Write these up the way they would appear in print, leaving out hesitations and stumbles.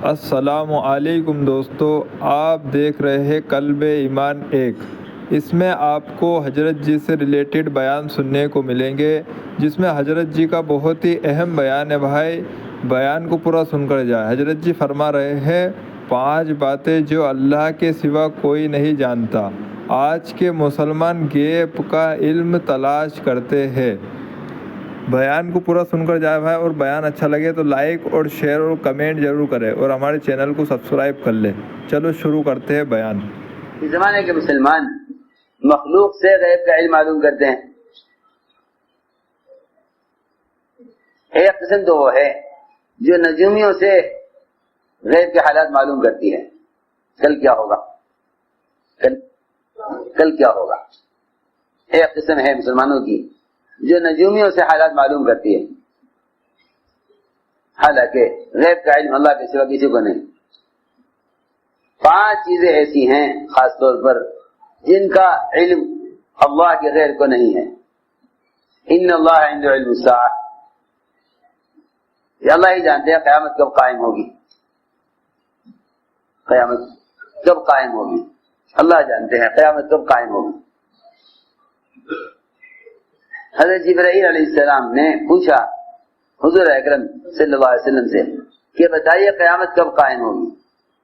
السلام علیکم دوستو، آپ دیکھ رہے ہیں قلب ایمان ایک۔ اس میں آپ کو حضرت جی سے ریلیٹڈ بیان سننے کو ملیں گے، جس میں حضرت جی کا بہت ہی اہم بیان ہے۔ بھائی بیان کو پورا سن کر جائے۔ حضرت جی فرما رہے ہیں 5 باتیں جو اللہ کے سوا کوئی نہیں جانتا۔ آج کے مسلمان غیب کا علم تلاش کرتے ہیں۔ بیان کو پورا سن کر جائے بھائی، اور بیان اچھا لگے تو لائک اور شیئر اور کمنٹ ضرور کرے، اور ہمارے چینل کو سبسکرائب کر لے۔ چلو شروع کرتے ہیں بیان۔ اس زمانے کے مسلمان مخلوق سے غیب کا علم معلوم کرتے ہیں۔ ایک قسم تو وہ ہے جو نجومیوں سے غیب کے حالات معلوم کرتی ہے، کل کیا ہوگا، کل کیا ہوگا۔ ایک قسم ہے مسلمانوں کی جو نجومیوں سے حالات معلوم کرتی ہے، حالانکہ غیب کا علم اللہ کے سوا کسی کو نہیں۔ 5 چیزیں ایسی ہیں خاص طور پر جن کا علم اللہ کے غیر کو نہیں ہے۔ ان اللہ عنده علم الساعہ، یہ اللہ ہی جانتے ہیں قیامت کب قائم ہوگی، قیامت کب قائم ہوگی، اللہ جانتے ہیں قیامت کب قائم ہوگی۔ حضرت جبرائیل علیہ السلام نے پوچھا حضور اکرم صلی اللہ علیہ وسلم سے کہ بتائیے قیامت کب قائم ہوگی۔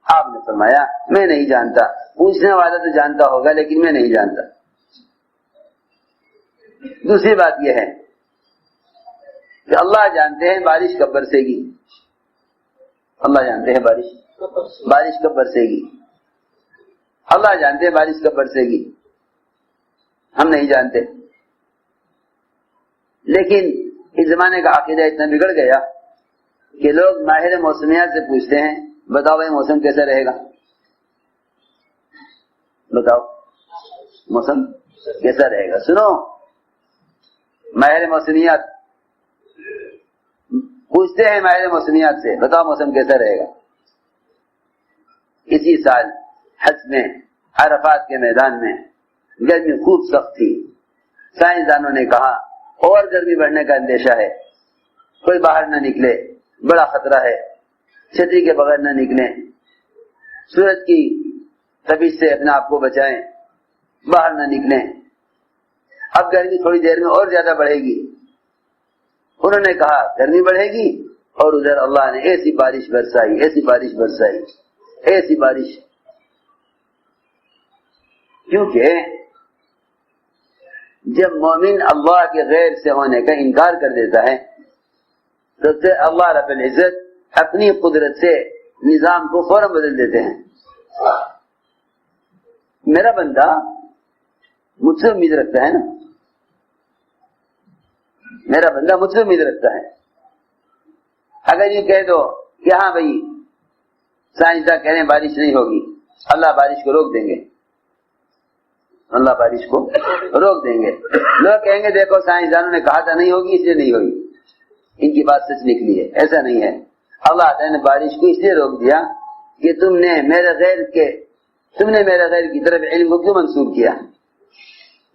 آپ نے فرمایا میں نہیں جانتا، پوچھنے والا تو جانتا ہوگا لیکن میں نہیں جانتا۔ دوسری بات یہ ہے کہ اللہ جانتے ہیں بارش کب برسے گی، اللہ جانتے ہیں بارش کب برسے گی، اللہ جانتے ہیں بارش کب برسے گی، ہم نہیں جانتے۔ لیکن اس زمانے کا عقیدہ اتنا بگڑ گیا کہ لوگ ماہر موسمیات سے پوچھتے ہیں بتاؤ بھائی موسم کیسا رہے گا، بتاؤ موسم کیسا رہے گا۔ سنو، ماہر موسمیات پوچھتے ہیں ماہر موسمیات سے بتاؤ موسم کیسا رہے گا۔ اسی سال حج میں عرفات کے میدان میں گرمی خوب سخت تھی، سائنسدانوں نے کہا اور گرمی بڑھنے کا اندیشہ ہے، کوئی باہر نہ نکلے، بڑا خطرہ ہے، چھتری کے بغیر نہ نکلیں، سورج کی تپش سے اپنے آپ کو بچائیں، باہر نہ نکلیں۔ اب گرمی تھوڑی دیر میں اور زیادہ بڑھے گی، انہوں نے کہا گرمی بڑھے گی، اور ادھر اللہ نے ایسی بارش برسائی، ایسی بارش برسائی، ایسی بارش۔ کیونکہ جب مومن اللہ کے غیر سے ہونے کا انکار کر دیتا ہے تو پھر اللہ رب العزت اپنی قدرت سے نظام کو فوراً بدل دیتے ہیں۔ میرا بندہ مجھ سے امید رکھتا ہے نا، میرا بندہ مجھ سے امید رکھتا ہے۔ اگر یہ کہہ دو کہ ہاں بھائی سائنسداں کہہ رہے ہیں بارش نہیں ہوگی، اللہ بارش کو روک دیں گے، اللہ بارش کو روک دیں گے۔ لوگ کہیں گے دیکھو سائنسدانوں نے کہا تھا نہیں ہوگی اس لیے نہیں ہوگی، ان کی بات سچ نکلی ہے۔ ایسا نہیں ہے، اللہ تعالیٰ نے بارش کو اس لیے روک دیا کہ تم نے میرے غیر کی طرف علم کو کیوں منسوخ کیا۔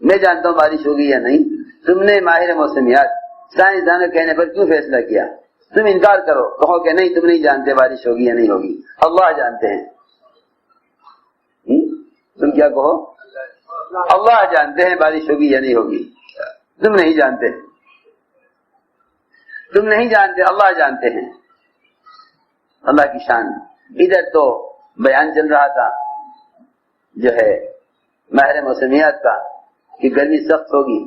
میں جانتا ہوں بارش ہوگی یا نہیں، تم نے ماہر موسمیات سائنسدانوں کہنے پر کیوں فیصلہ کیا۔ تم انکار کرو، کہو کہ نہیں تم نہیں جانتے بارش ہوگی یا نہیں ہوگی، اللہ جانتے ہیں۔ تم کیا کہو، اللہ جانتے ہیں بارش ہوگی یا نہیں ہوگی، تم نہیں جانتے، تم نہیں جانتے، اللہ جانتے ہیں۔ اللہ کی شان۔ ادھر تو بیان چل رہا تھا جو ہے ماہر موسمیات کا کہ گرمی سخت ہوگی،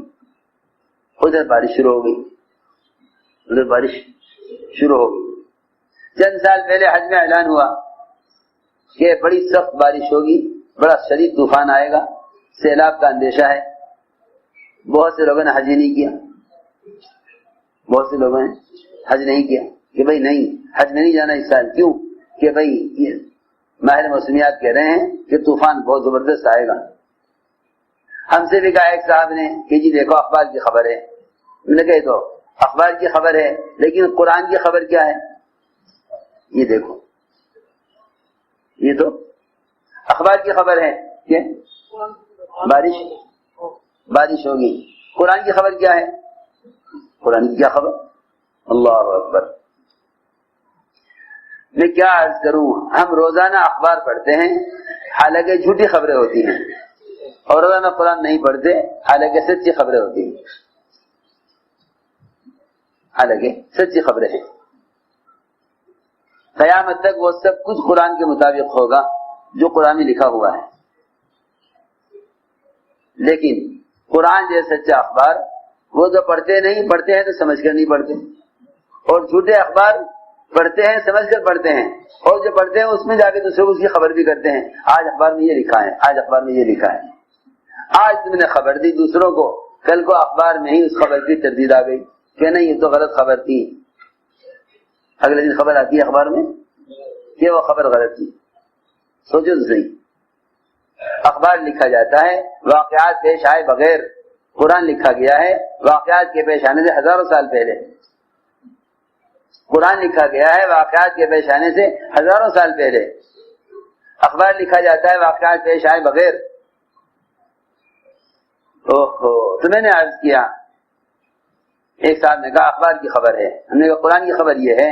ادھر بارش شروع ہو گئی، ادھر بارش شروع ہو گئی۔ چند سال پہلے حج میں اعلان ہوا کہ بڑی سخت بارش ہوگی، بڑا شدید طوفان آئے گا، سیلاب کا اندیشہ ہے۔ بہت سے لوگوں نے حج نہیں کیا، بہت سے لوگوں نے حج نہیں کیا کہ بھائی نہیں حج میں نہیں جانا اس سال۔ کیوں کہ بھائی ماہر موسمیات کہہ رہے ہیں کہ طوفان بہت زبردست آئے گا۔ ہم سے بھی کہا ایک صاحب نے کہ جی دیکھو اخبار کی خبر ہے، میں نے کہا تو اخبار کی خبر ہے لیکن قرآن کی خبر کیا ہے، یہ دیکھو، یہ تو اخبار کی خبر ہے کہ بارش ہوگی، قرآن کی خبر کیا ہے، قرآن کی کیا خبر، اللہ اکبر۔ میں کیا عرض کروں، ہم روزانہ اخبار پڑھتے ہیں حالانکہ جھوٹی خبریں ہوتی ہیں، اور روزانہ قرآن نہیں پڑھتے حالانکہ سچی خبریں ہوتی ہیں، حالانکہ سچی خبریں ہیں۔ قیامت تک وہ سب کچھ قرآن کے مطابق ہوگا جو قرآن میں لکھا ہوا ہے، لیکن قرآن جیسا سچا اخبار وہ جو پڑھتے ہیں تو سمجھ کر نہیں پڑھتے، اور جھوٹے اخبار پڑھتے ہیں سمجھ کر پڑھتے ہیں، اور جو پڑھتے ہیں اس میں جا کے دوسروں کو اس کی خبر بھی کرتے ہیں، آج اخبار میں یہ لکھا ہے، آج اخبار میں یہ لکھا ہے، آج تم نے خبر دی دوسروں کو، کل کو اخبار میں ہی اس خبر کی تردید آ گئی کہ نہیں یہ تو غلط خبر تھی، اگلے دن خبر آتی ہے اخبار میں کہ وہ خبر غلط تھی۔ سوچو تو صحیح، اخبار لکھا جاتا ہے واقعات پیش آئے بغیر، قرآن لکھا گیا ہے واقعات کے پیش آنے سے ہزاروں سال پہلے، قرآن لکھا گیا ہے واقعات کے پیش آنے سے ہزاروں سال پہلے، اخبار لکھا جاتا ہے واقعات پیش آئے بغیر۔ تو میں نے عرض کیا، ایک صاحب نے کہا اخبار کی خبر ہے، ہم نے کہا قرآن کی خبر یہ ہے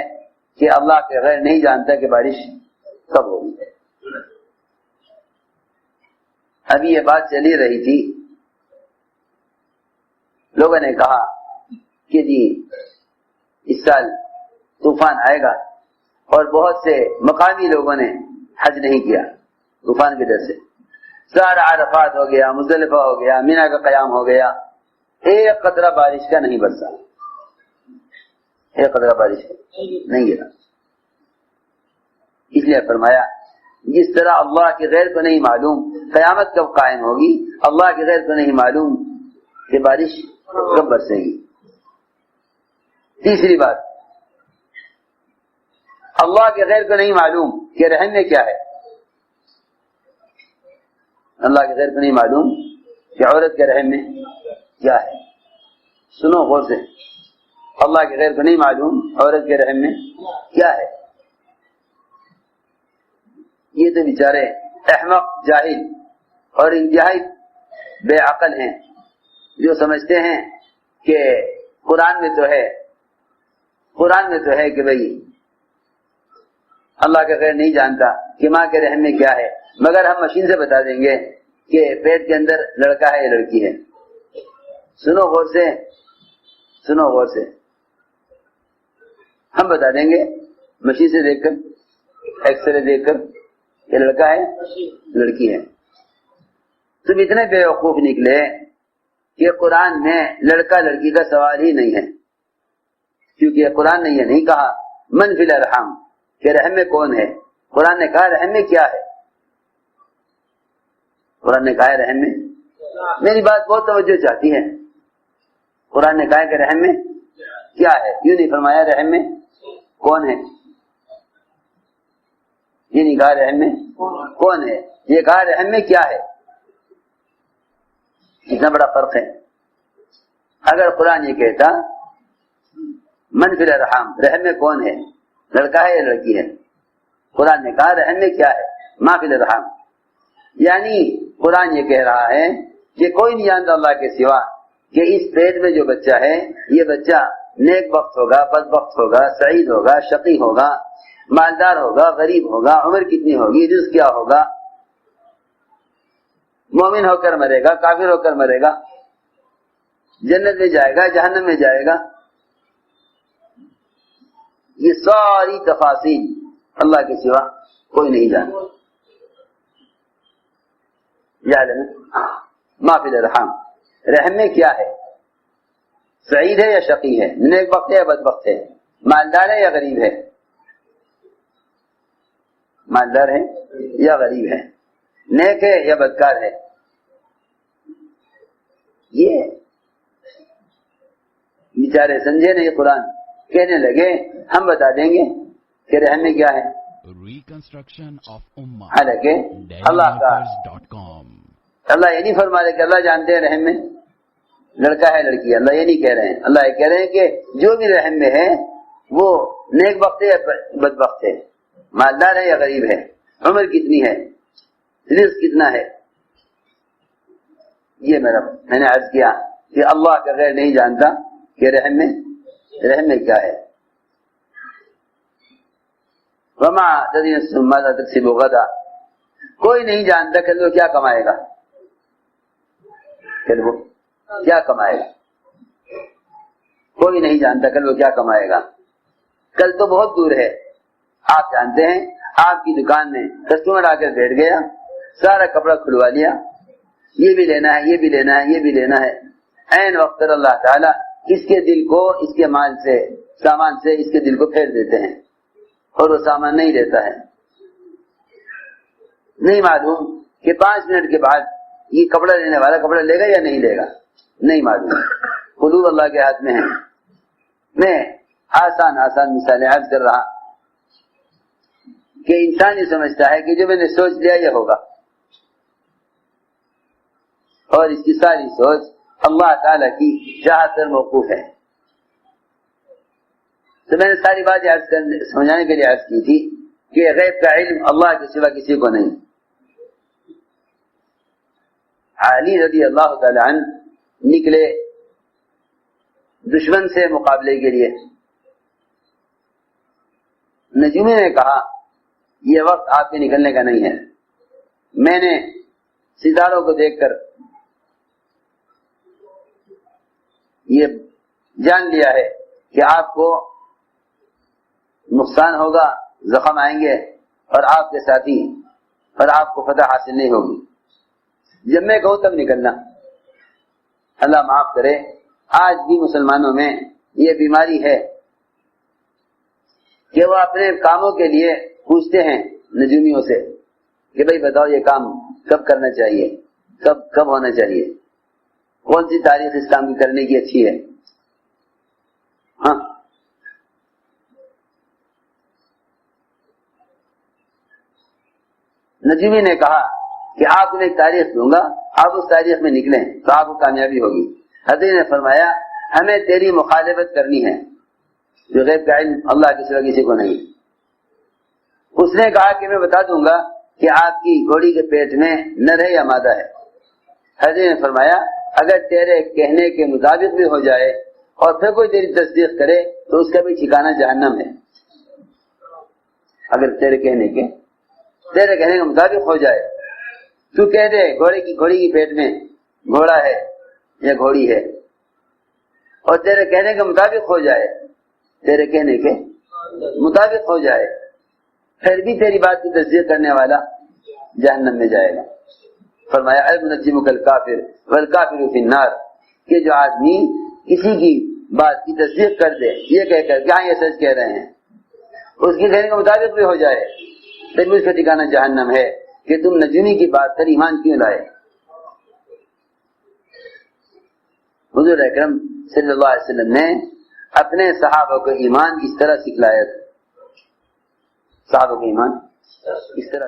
کہ اللہ کے غیر نہیں جانتا کہ بارش کب ہوگی۔ ابھی یہ بات چلی رہی تھی، لوگوں نے کہا کہ جی اس سال طوفان آئے گا، اور بہت سے مقامی لوگوں نے حج نہیں کیا طوفان کی ڈر سے، سارا عرفات ہو گیا، مزدلفہ ہو گیا، مینا کا قیام ہو گیا، ایک قطرہ بارش کا نہیں برسا، ایک قطرہ بارش کا نہیں گرا۔ اس لیے فرمایا جس طرح اللہ کے غیر کو نہیں معلوم قیامت کب قائم ہوگی، اللہ کے غیر کو نہیں معلوم کہ بارش کب برسے گی۔ تیسری بات، اللہ کے غیر کو نہیں معلوم کہ رحم میں کیا ہے، اللہ کے غیر کو نہیں معلوم کہ عورت کے رحم میں کیا ہے۔ سنو غور سے، اللہ کے غیر کو نہیں معلوم عورت کے رحم میں کیا ہے۔ یہ تو بیچارے احمق جاہل اور انتہائی بے عقل ہیں جو سمجھتے ہیں کہ قرآن میں تو ہے کہ بھئی اللہ کا غیر نہیں جانتا کہ ماں کے رحم میں کیا ہے، مگر ہم مشین سے بتا دیں گے کہ پیٹ کے اندر لڑکا ہے یا لڑکی ہے۔ سنو غور سے، ہم بتا دیں گے مشین سے دیکھ کر، ایکس رے دیکھ کر یہ لڑکا ہے لڑکی ہے۔ تم اتنے بے وقوف نکلے کہ قرآن میں لڑکا لڑکی کا سوال ہی نہیں ہے، کیونکہ قرآن نے یہ نہیں کہا من فی الارحام کہ رحم میں کون ہے، قرآن نے کہا رحم میں کیا ہے، قرآن نے کہا ہے رحم میں، میری بات بہت توجہ چاہتی ہے، قرآن نے کہا کہ رحم میں کیا ہے، کیوں نہیں فرمایا رحم میں کون ہے، یہ نہیں کہا رحم میں کون ہے، یہ کہا رحم میں کیا ہے۔ اتنا بڑا فرق ہے۔ اگر قرآن یہ کہتا من فی الارحام رحم میں کون ہے، لڑکا ہے یا لڑکی ہے، قرآن نے کہا رحم میں کیا ہے، ما فی الارحام، یعنی قرآن یہ کہہ رہا ہے کہ کوئی نہیں جانتا اللہ کے سوا کہ اس پیٹ میں جو بچہ ہے یہ بچہ نیک بخت ہوگا، بدبخت ہوگا، سعید ہوگا، شقی ہوگا، مالدار ہوگا، غریب ہوگا، عمر کتنی ہوگی، رزق کیا ہوگا، مومن ہو کر مرے گا، کافر ہو کر مرے گا، جنت میں جائے گا، جہنم میں جائے گا، یہ ساری تفاصیل اللہ کے سوا کوئی نہیں جانتا۔ یعلم ما فی الارحام، رحم میں کیا ہے، سعید ہے یا شقی ہے، نیک بخت ہے یا بدبخت ہے، مالدار ہے یا غریب ہے، مالدار ہے یا غریب ہے، نیک ہے یا بدکار ہے، یہ بیچارے سمجھے نہیں قرآن، کہنے لگے ہم بتا دیں گے کہ رحم میں کیا ہے، حالانکہ اللہ یہ نہیں فرما رہے کہ اللہ جانتے ہیں رحم میں لڑکا ہے لڑکی ہے، اللہ یہ نہیں کہہ رہے ہیں، اللہ یہ کہہ رہے ہیں کہ جو بھی رحم میں ہے وہ نیک بخت ہے یا بدبخت ہے، مالدار ہے یا غریب ہے، عمر کتنی ہے، رزق کتنا ہے۔ یہ میں نے عرض کیا کہ اللہ کا غیر نہیں جانتا کہ رحم میں کیا ہے۔ وما تدري نفس ماذا تكسب غدا، کوئی نہیں جانتا کل وہ کیا کمائے گا، کل وہ کیا کمائے گا، کوئی نہیں جانتا کل وہ کیا کمائے گا۔ کل تو بہت دور ہے۔ آپ جانتے ہیں آپ کی دکان میں کسٹمر آ کر بیٹھ گیا، سارا کپڑا کھلوا لیا، یہ بھی لینا ہے، یہ بھی لینا ہے، یہ بھی لینا ہے، عین وقت پر اللہ تعالیٰ اس کے دل کو اس کے مال سے، سامان سے اس کے دل کو پھیر دیتے ہیں اور وہ سامان نہیں لیتا ہے۔ نہیں معلوم کہ 5 منٹ کے بعد یہ کپڑا لینے والا کپڑا لے گا یا نہیں لے گا، نہیں معلوم، قلوب اللہ کے ہاتھ میں ہے۔ میں آسان مثالیں عرض کر رہا کہ انسان یہ سمجھتا ہے کہ جو میں نے سوچ لیا یہ ہوگا، اور اس کی ساری سوچ اللہ تعالیٰ کی چاہت پر موقوف ہے۔ تو میں نے ساری بات سمجھانے کے لیے عرض کی تھی کہ غیب کا علم اللہ کے سوا کسی کو نہیں۔ علی رضی اللہ تعالی عنہ نکلے دشمن سے مقابلے کے لیے، نجومی نے کہا یہ وقت آپ کے نکلنے کا نہیں ہے، میں نے ستاروں کو دیکھ کر یہ جان لیا ہے کہ آپ کو نقصان ہوگا، زخم آئیں گے اور آپ کے ساتھی، اور آپ کو فتح حاصل نہیں ہوگی، جب میں کہوں تب نکلنا۔ اللہ معاف کرے، آج بھی مسلمانوں میں یہ بیماری ہے کہ وہ اپنے کاموں کے لیے پوچھتے ہیں نجومیوں سے کہ بھائی بتاؤ یہ کام کب کرنا چاہیے، کب ہونا چاہیے، کون سی تاریخ اس کام کی کرنے کی اچھی ہے۔ ہاں، نجومی نے کہا کہ آپ انہیں ایک تاریخ دوں گا، آپ اس تاریخ میں نکلیں تو آپ کو کامیابی ہوگی۔ حضرت نے فرمایا ہمیں تیری مخالفت کرنی ہے، جو غیب کا علم اللہ کے سوا کسی کو نہیں۔ اس نے کہا کہ میں بتا دوں گا کہ آپ کی گھوڑی کے پیٹ میں نر ہے یا مادہ ہے۔ حضرت نے فرمایا اگر تیرے کہنے کے مطابق بھی ہو جائے اور پھر کوئی تیری تصدیق کرے تو اس کا بھی ٹھکانہ جہنم ہے۔ اگر تیرے کہنے کے مطابق ہو جائے، تو کہہ دے گھوڑی کی پیٹ میں گھوڑا ہے یا گھوڑی ہے، اور تیرے کہنے کے مطابق ہو جائے، تیرے کہنے کے مطابق ہو جائے، پھر بھی تیری بات کی تصدیق کرنے والا جہنم میں جائے گا۔ فرمایا المنجم کالکافر والکافر فی النار، کہ جو آدمی کسی کی بات کی تصدیق کر دے یہ کہہ کر کہ ہاں یہ سچ کہہ رہے ہیں، اس کے کہنے کے مطابق بھی ہو جائے، پھر بھی اس کا ٹھکانہ جہنم ہے کہ تم نجومی کی بات پر ایمان کیوں لائے۔ حضور اکرم صلی اللہ علیہ وسلم نے اپنے صحابہ کو ایمان اس طرح سکھلایا تھا، صحابہ کو ایمان اس طرح